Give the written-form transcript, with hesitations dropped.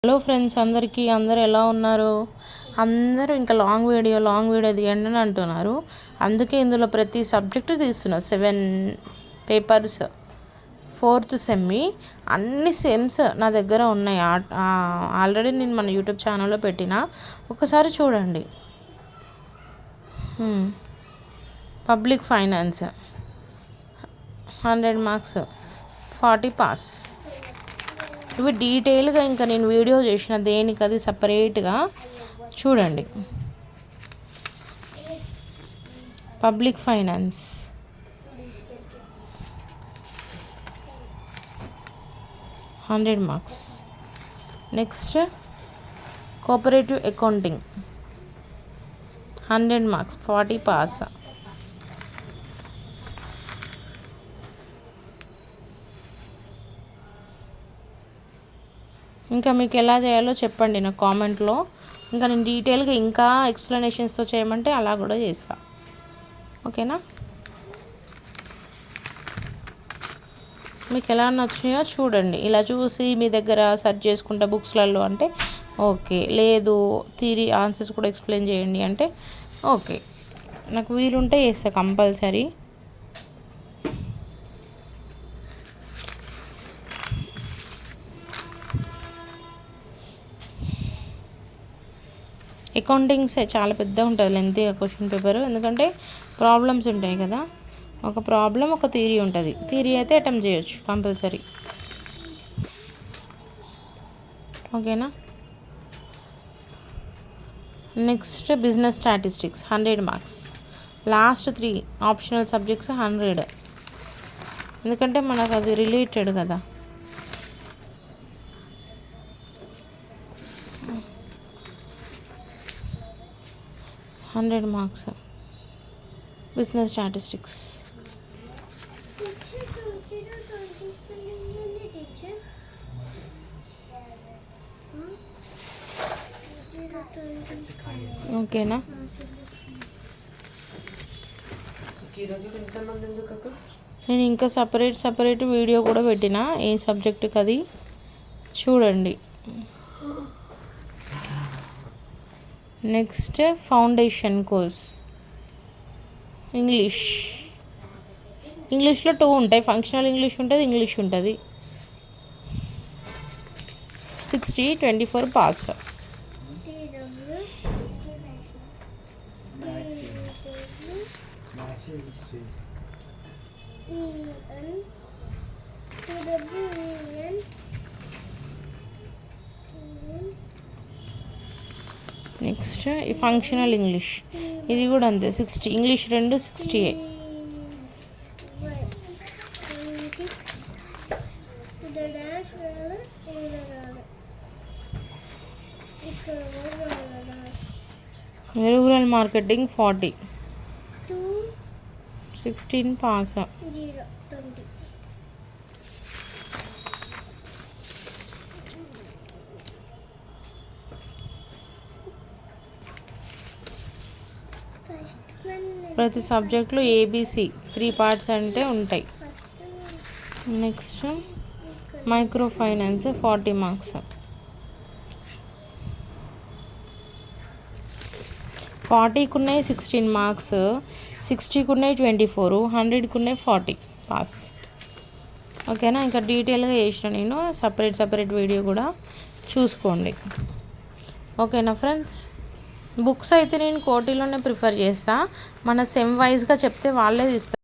Hello friends, అందరూ ఎలా ఉన్నారు? అందరూ ఇంకా లాంగ్ వీడియో తీయండి అని అంటున్నారు. అందుకే ఇందులో ప్రతి సబ్జెక్టు తీస్తున్నా. 7 పేపర్స్ 4th సెమ్మి అన్ని సెమ్స్ నా దగ్గర ఉన్నాయి. ఆల్రెడీ నేను మన యూట్యూబ్ ఛానల్లో పెట్టిన, ఒకసారి చూడండి. Public finance 100 marks 40 pass. ఇవి డీటెయిల్గా ఇంకా నేను వీడియో చేసిన దేనికి అది సపరేట్గా చూడండి. Public finance 100 marks. Next cooperative accounting 100 marks 40 pass. ఇంకా మీకు ఎలా చేయాలో చెప్పండి నా కామెంట్లో. ఇంకా నేను డీటెయిల్గా ఇంకా ఎక్స్ప్లెనేషన్స్తో చేయమంటే అలా కూడా చేస్తా. ఓకేనా? మీకు ఎలా నచ్చినాయో చూడండి. ఇలా చూసి మీ దగ్గర సెర్చ్ చేసుకుంటా బుక్స్లలో అంటే ఓకే, లేదు థియరీ ఆన్సర్స్ కూడా ఎక్స్ప్లెయిన్ చేయండి అంటే ఓకే. నాకు వీలుంటే చేస్తా కంపల్సరీ. అకౌంటింగ్స్ చాలా పెద్దగా ఉంటుంది, లెంతీగా క్వశ్చన్ పేపర్. ఎందుకంటే ప్రాబ్లమ్స్ ఉంటాయి కదా, ఒక ప్రాబ్లం ఒక థియరీ ఉంటుంది. థియరీ అయితే అటెంప్ట్ చేయొచ్చు కంపల్సరీ. ఓకేనా? Next business statistics 100 marks. Last 3 optional subjects 100, ఎందుకంటే మనకు అది రిలేటెడ్ కదా. $100 మార్క్స్ బిజినెస్ స్టాటిస్టిక్స్. ఓకేనా? నేను ఇంకా సపరేట్ వీడియో కూడా పెట్టిన, ఏ సబ్జెక్టుకి అది చూడండి. నెక్స్ట్ ఫౌండేషన్ కోర్స్ ఇంగ్లీష్లో 2 ఉంటాయి. ఫంక్షనల్ ఇంగ్లీష్ ఉంటుంది, ఇంగ్లీష్ ఉంటుంది. 60 24 పాస్. నెక్స్ట్ ఈ ఫంక్షనల్ ఇంగ్లీష్, ఇది కూడా అంతే 60. ఇంగ్లీష్ 2 60. Rural marketing 40 16 pass. ప్రతి సబ్జెక్ట్లో ABC 3 పార్ట్స్ అంటే ఉంటాయి. Next micro finance 40 marks. 40కి ఉన్నాయి 16 మార్క్స్, 60కి ఉన్నాయి 24, 100కి ఉన్నాయి 40 పాస్. ఓకేనా? ఇంకా డీటెయిల్గా చేసిన నేను సపరేట్ వీడియో కూడా చూసుకోండి. ఓకేనా ఫ్రెండ్స్? బుక్స్ అయితే నేను కోటిలోనే ప్రిఫర్ చేస్తా. మన సెమ్ వైజ్గా చెప్తే వాళ్ళే ఇస్తారు.